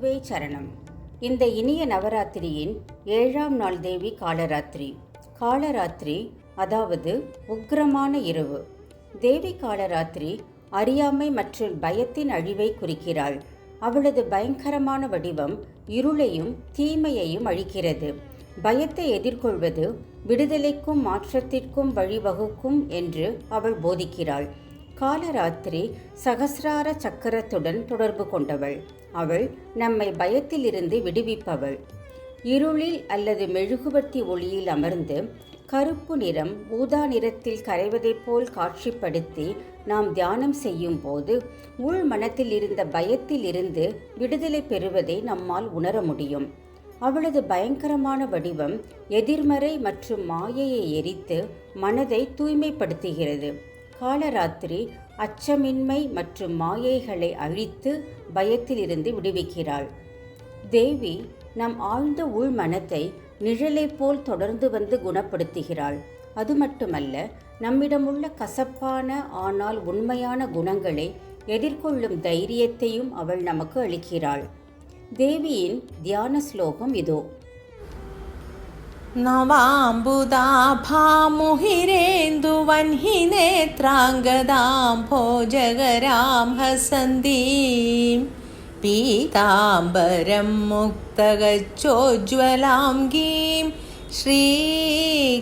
குருவே சரணம். இந்த இனிய நவராத்திரியின் 7ஆம் நாள் தேவி காலராத்திரி. காலராத்திரி அதாவது உக்கிரமான இரவு. தேவி காலராத்திரி அறியாமை மற்றும் பயத்தின் அழிவை குறிக்கிறாள். அவளது பயங்கரமான வடிவம் இருளையும் தீமையையும் அழிக்கிறது. பயத்தை எதிர்கொள்வது விடுதலைக்கும் மாற்றத்திற்கும் வழிவகுக்கும் என்று அவள் போதிக்கிறாள். காலராத்திரி சகசிரார சக்கரத்துடன் தொடர்பு கொண்டவள். அவள் நம்மை பயத்திலிருந்து விடுவிப்பவள். இருளில் அல்லது மெழுகுவர்த்தி ஒளியில் அமர்ந்து கருப்பு நிறம் ஊதா நிறத்தில் கரைவதைப் போல் காட்சிப்படுத்தி நாம் தியானம் செய்யும் போது உள் மனத்தில் இருந்த பயத்தில் இருந்து விடுதலை பெறுவதை நம்மால் உணர முடியும். அவளது பயங்கரமான வடிவம் எதிர்மறை மற்றும் மாயையை எரித்து மனதை தூய்மைப்படுத்துகிறது. காலராத்திரி அச்சமின்மை மற்றும் மாயைகளை அழித்து பயத்திலிருந்து விடுவிக்கிறாள். தேவி நம் ஆழ்ந்த உள் மனத்தை நிழலை போல் தொடர்ந்து வந்து குணப்படுத்துகிறாள். அது மட்டுமல்ல, நம்மிடமுள்ள கசப்பான ஆனால் உண்மையான குணங்களை எதிர்கொள்ளும் தைரியத்தையும் அவள் நமக்கு அளிக்கிறாள். தேவியின் தியான ஸ்லோகம் இதோ. नवाम्बुदाभामुहिरेन्दुवह्निनेत्राङ्गदां भोजगरां हसन्तीं पीताम्बरं मुक्तगच्छोज्ज्वलां गीं श्रीकालरात्रि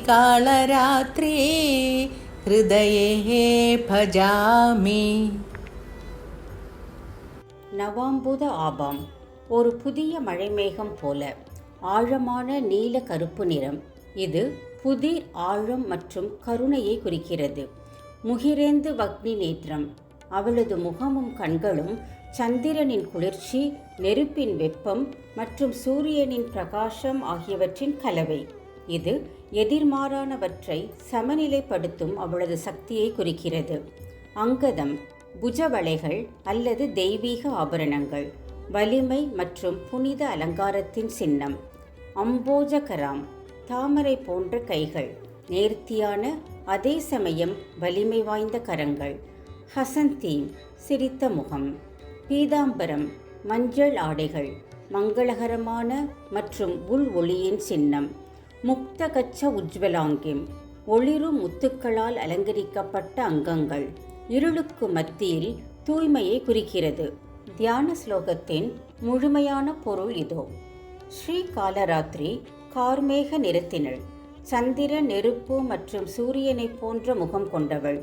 हृदये भजामि. நவாம்புத ஆபாம் ஒரு புதிய மழைமேகம் போல ஆழமான நீல கருப்பு நிறம். இது புதிர், ஆழம் மற்றும் கருணையை குறிக்கிறது. முகிரேந்து வக்னி நேத்திரம், அவளது முகமும் கண்களும் சந்திரனின் குளிர்ச்சி, நெருப்பின் வெப்பம் மற்றும் சூரியனின் பிரகாசம் ஆகியவற்றின் கலவை. இது எதிர்மாறானவற்றை சமநிலைப்படுத்தும் அவளது சக்தியை குறிக்கிறது. அங்கதம் புஜவளைகள் அல்லது தெய்வீக ஆபரணங்கள், வலிமை மற்றும் புனித அலங்காரத்தின் சின்னம். அம்போஜகராம் தாமரை போன்ற கைகள், நேர்த்தியான அதே சமயம் வலிமை வாய்ந்த கரங்கள். ஹசந்தீம் சிரித்த முகம். பீதாம்பரம் மஞ்சள் ஆடைகள், மங்களகரமான மற்றும் உள் ஒளியின் சின்னம். முக்தகச்ச உஜ்வலாங்கிம் ஒளிரும் முத்துக்களால் அலங்கரிக்கப்பட்ட அங்கங்கள், இருளுக்கு மத்தியில் தூய்மையை குறிக்கிறது. தியான ஸ்லோகத்தின் முழுமையான பொருள் இதோ. ஸ்ரீ காலராத்திரி கார்மேக நிறத்தினள், சந்திர, நெருப்பு மற்றும் சூரியனை போன்ற முகம் கொண்டவள்.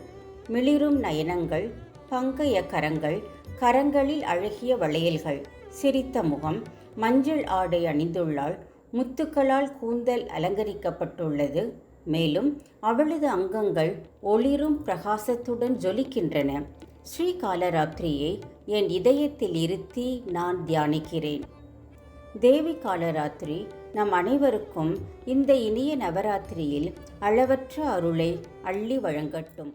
மிளிரும் நயனங்கள், பங்கைய கரங்கள், கரங்களில் அழகிய வளையல்கள், சிரித்த முகம். மஞ்சள் ஆடை அணிந்துள்ளாள். முத்துக்களால் கூந்தல் அலங்கரிக்கப்பட்டுள்ளது. மேலும் அவளது அங்கங்கள் ஒளிரும் பிரகாசத்துடன் ஜொலிக்கின்றன. ஸ்ரீ காலராத்திரியை என் இதயத்தில் இருத்தி நான் தியானிக்கிறேன். தேவி காலராத்திரி நம் அனைவருக்கும் இந்த இனிய நவராத்திரியில் அளவற்ற அருளை அள்ளி வழங்கட்டும்.